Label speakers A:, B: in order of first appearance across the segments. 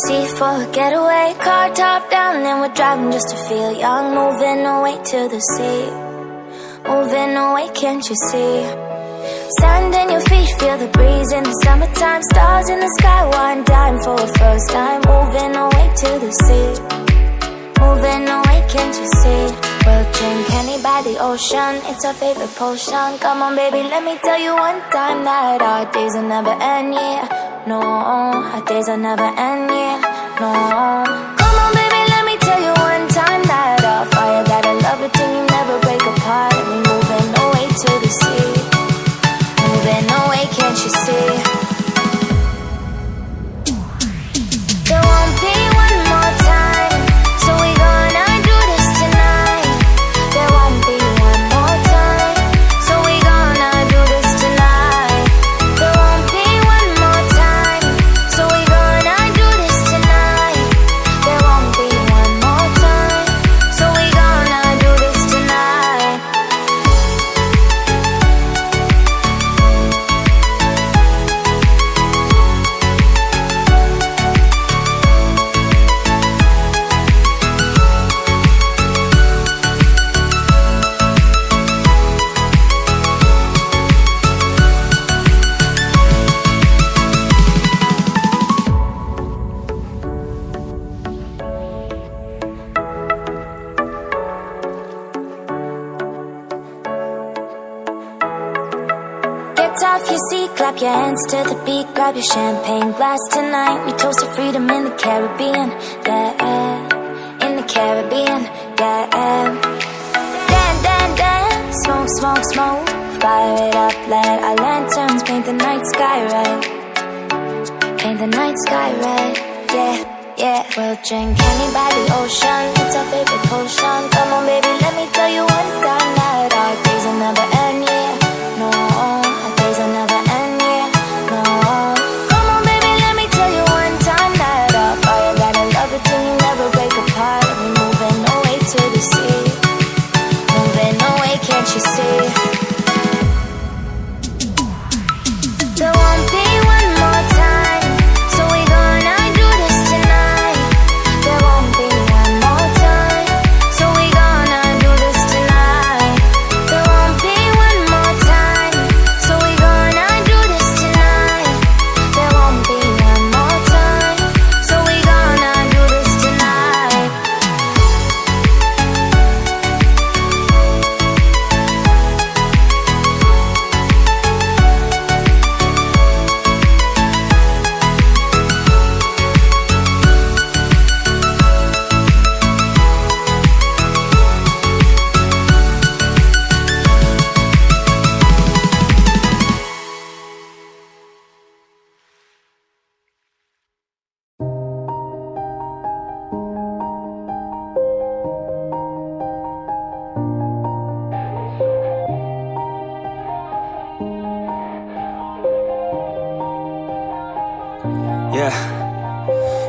A: sea for a getaway. Car top down and we're driving just to feel young. Moving away to the sea, moving away, can't you see? Sand in your feet, feel the breeze in the summertime. Stars in the sky, one dime for a first time. Moving away to the sea, moving away, can't you see? We'll drink honey by the ocean, it's our favorite potion. Come on baby, let me tell you one time that our days will never end, yeah. No, our days will never end, yeah. No. Come on baby, let me tell you one time that our fire got a love it till you never break apart. And we moving away to the sea, moving away, can't you see? There won't be one more time, so we gonna do this tonight. There won't be one more time, so we gonna do this tonight. There won't be one more time, so we gonna do this tonight. There won't be one more time, so we gonna do this tonight. Get off your seat, clap your hands to the beat. Grab your champagne glass tonight. We toast to freedom in the Caribbean, yeah. In the Caribbean, yeah. Dance, dance, dance, smoke, smoke, smoke. Fire it up, let our lanterns paint the night sky red. Paint the night sky red, yeah, yeah. We'll drink honey by the ocean, it's our favorite potion. Come on baby, let me tell you one time that our days will never end, yeah. No, our days will never end, yeah. No. Come on baby, let me tell you one time that our fire got a love it till you never break apart. And we moving away to the sea, moving away, can't you see? There won't be one more time, so we gonna do this tonight. There won't be one more time, so we gonna do this tonight. There won't be one more time, so we gonna do this tonight. There won't be one more time, so we gonna do this tonight.
B: Yeah.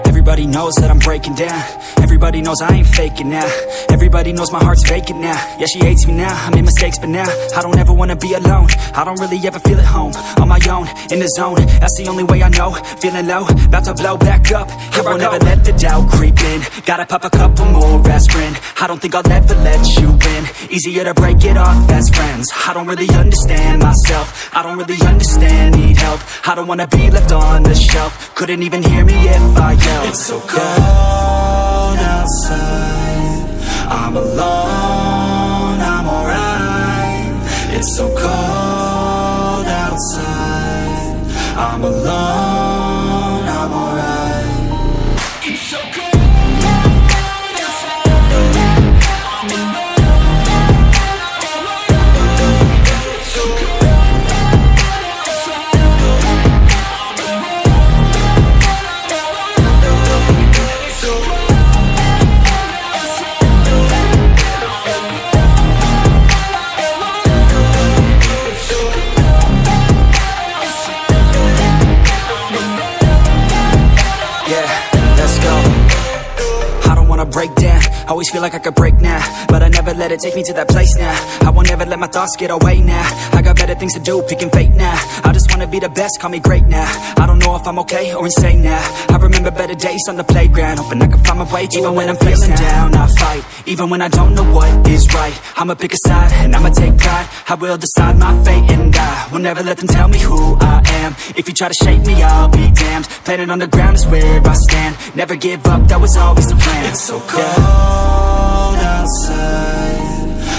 B: Everybody knows that I'm breaking down. Everybody knows I ain't faking now. Everybody knows my heart's vacant now. Yeah, she hates me now, I made mistakes but now I don't ever wanna be alone. I don't really ever feel at home. On my own, in the zone, that's the only way I know. Feeling low, about to blow back up. Here I won't ever let the doubt creep in. Gotta pop a couple more aspirin. I don't think I'll ever let you in. Easier to break it off best friends. I don't really understand myself. I don't really understand, need help. I don't wanna be left on the shelf. Couldn't even hear me if I yelled.
C: It's so cold outside, I'm alone, I'm alright. It's so cold outside, I'm alone, I'm alright. It's so cold.
B: Break down, always feel like I could break now, but I never let better take me to that place now. I won't ever let my thoughts get away now. I got better things to do, picking fate now. I just wanna be the best, call me great now. I don't know if I'm okay or insane now. I remember better days on the playground, hoping I can find my way even when I'm feeling down. I fight, even when I don't know what is right. I'ma pick a side, and I'ma take pride. I will decide my fate, and I will never let them tell me who I am. If you try to shape me, I'll be damned. Planet on the ground is where I stand. Never give up, that was always the plan.
C: It's so cold outside,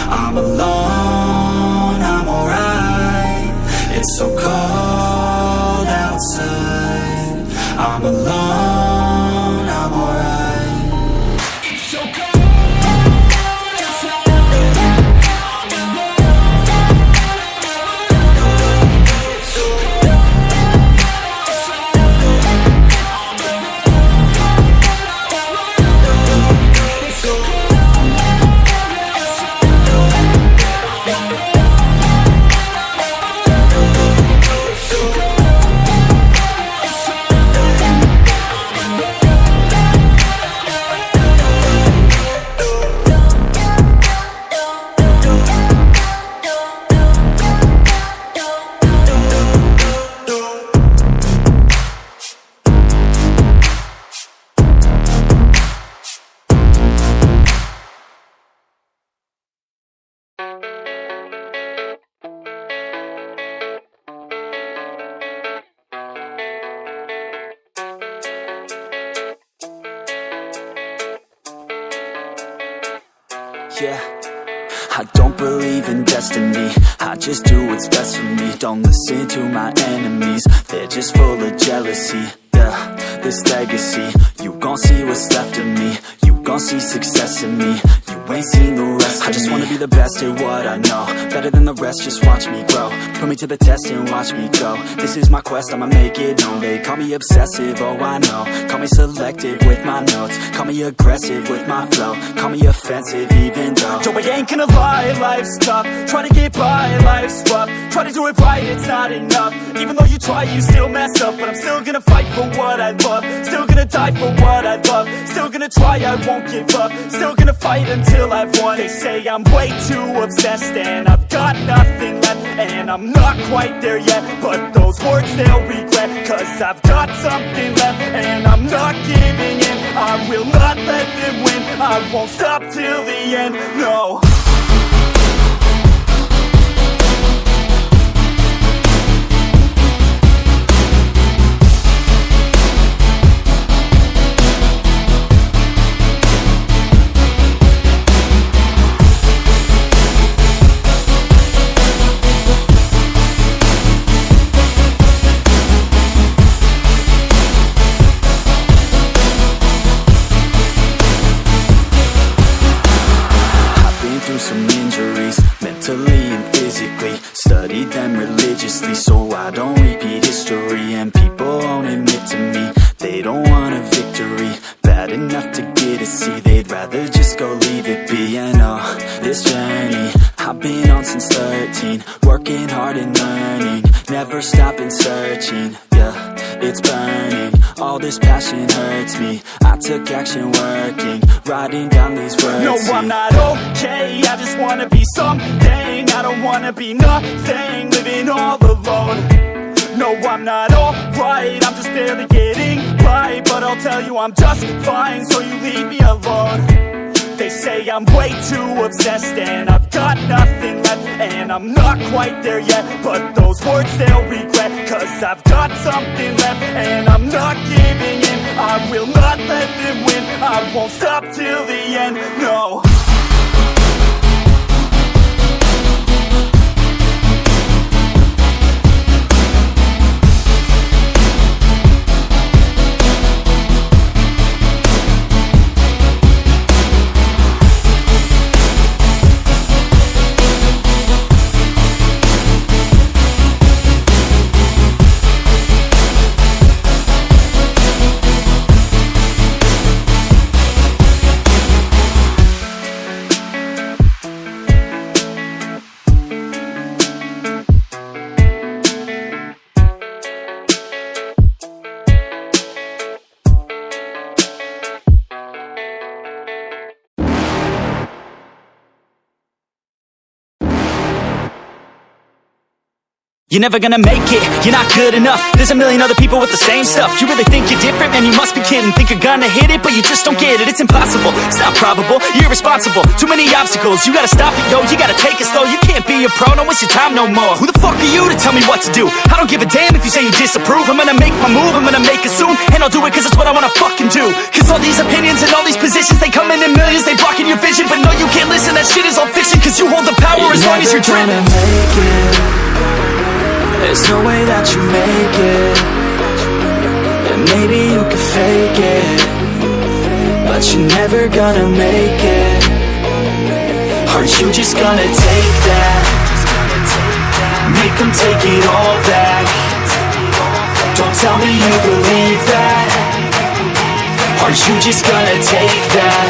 C: I'm alone, I'm alright. It's so cold outside, I'm alone, I'm alright. It's so cold outside.
B: Yeah, I don't believe in destiny, I just do what's best for me. Don't listen to my enemies, they're just full of jealousy. Yeah, this legacy, you gon' see what's left of me. You gon' see success in me, you ain't seen the rest of me. I just wanna be the best at what I know, better than the rest, just watch me grow. Put me to the test and watch me go. This is my quest, I'ma make it known. They call me obsessive, oh I know. Call me selective with my notes, call me aggressive with my flow. Call me offensive even though Joe, I ain't gonna lie, life's tough. Try to get by, life's rough. Try to do it right, it's not enough. Even though you try, you still mess up. But I'm still gonna fight for what I love, still gonna die for what I love. Still gonna try, I won't give up. Still gonna fight until I've won. They say I'm way too obsessed and I've got nothing left, and I'm not quite there yet, but those words they'll regret. Cause I've got something left and I'm not giving in. I will not let them win, I won't stop till the end, no. Some injuries, mentally and physically. Studied them religiously so I don't repeat history. And people won't admit to me they don't want a victory bad enough to get a C. They'd rather just go leave it be. I know this journey I've been on since 13, working hard and learning, never stopping searching. Yeah, it's burning, all this passion hurts me. I took action working, writing down these words. No, I'm not okay, I just wanna be something. I don't wanna be nothing, living all alone. No, I'm not alright, I'm just barely getting by. But I'll tell you I'm just fine, so you leave me alone. They say I'm way too obsessed and I've got nothing left, and I'm not quite there yet, but those words they'll regret. Cause I've got something left and I'm not giving in. I will not let them win, I won't stop till the end, no. You're never gonna make it, you're not good enough. There's a million other people with the same stuff. You really think you're different? Man, you must be kidding. Think you're gonna hit it, but you just don't get it. It's impossible, it's not probable, you're irresponsible. Too many obstacles, you gotta stop it, yo. You gotta take it slow, you can't be a pro. Don't waste your time no more. Who the fuck are you to tell me what to do? I don't give a damn if you say you disapprove. I'm gonna make my move, I'm gonna make it soon. And I'll do it cause it's what I wanna fucking do. Cause all these opinions and all these positions, they come in millions, they blocking your vision. But no, you can't listen, that shit is all fiction. Cause you hold the power as long as you're dreaming.
C: There's no way that you make it. And maybe you can fake it, but you're never gonna make it. Aren't you just gonna take that? Make them take it all back. Don't tell me you believe that. Aren't you just gonna take that?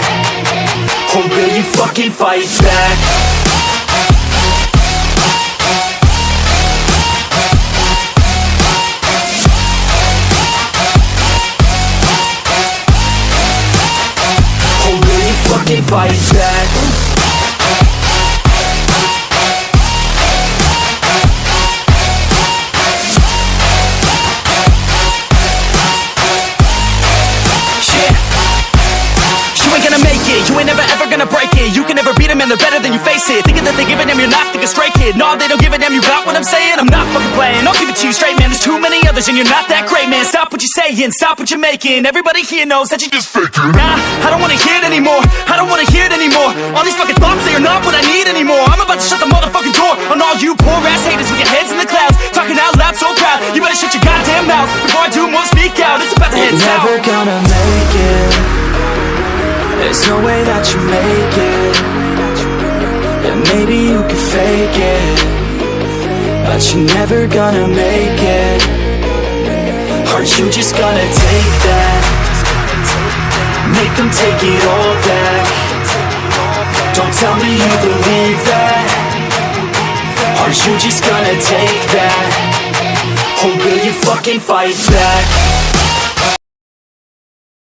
C: Or will you fucking fight back? Fucking fight back. You ain't gonna make it, you ain't never ever gonna break it. You can never beat them and they're better than you face it. Thinking that they give a damn, you're not thinking straight, kid. No, they don't give a damn, you got what I'm saying? I'm not fucking playing, I'll give it to you straight, man. There's too many others and you're not that great, man. Stop what you're saying, stop what you're making. Everybody here knows that you just faking. Nah, I don't wanna hear it anymore, I don't wanna hear it anymore. All these fucking thoughts, they are not what I need anymore. I'm about to shut the motherfucking door on all you poor ass haters with your heads in the clouds, talking out loud so proud. You better shut your goddamn mouth before I do more, speak out. It's about to head south. You're never gonna make it. There's no way that you make it. And maybe you can fake it, but you're never gonna make it. Aren't you just gonna take that? Make them take it all back. Don't tell me you believe that. Aren't you just gonna take that? Or will you fucking fight back?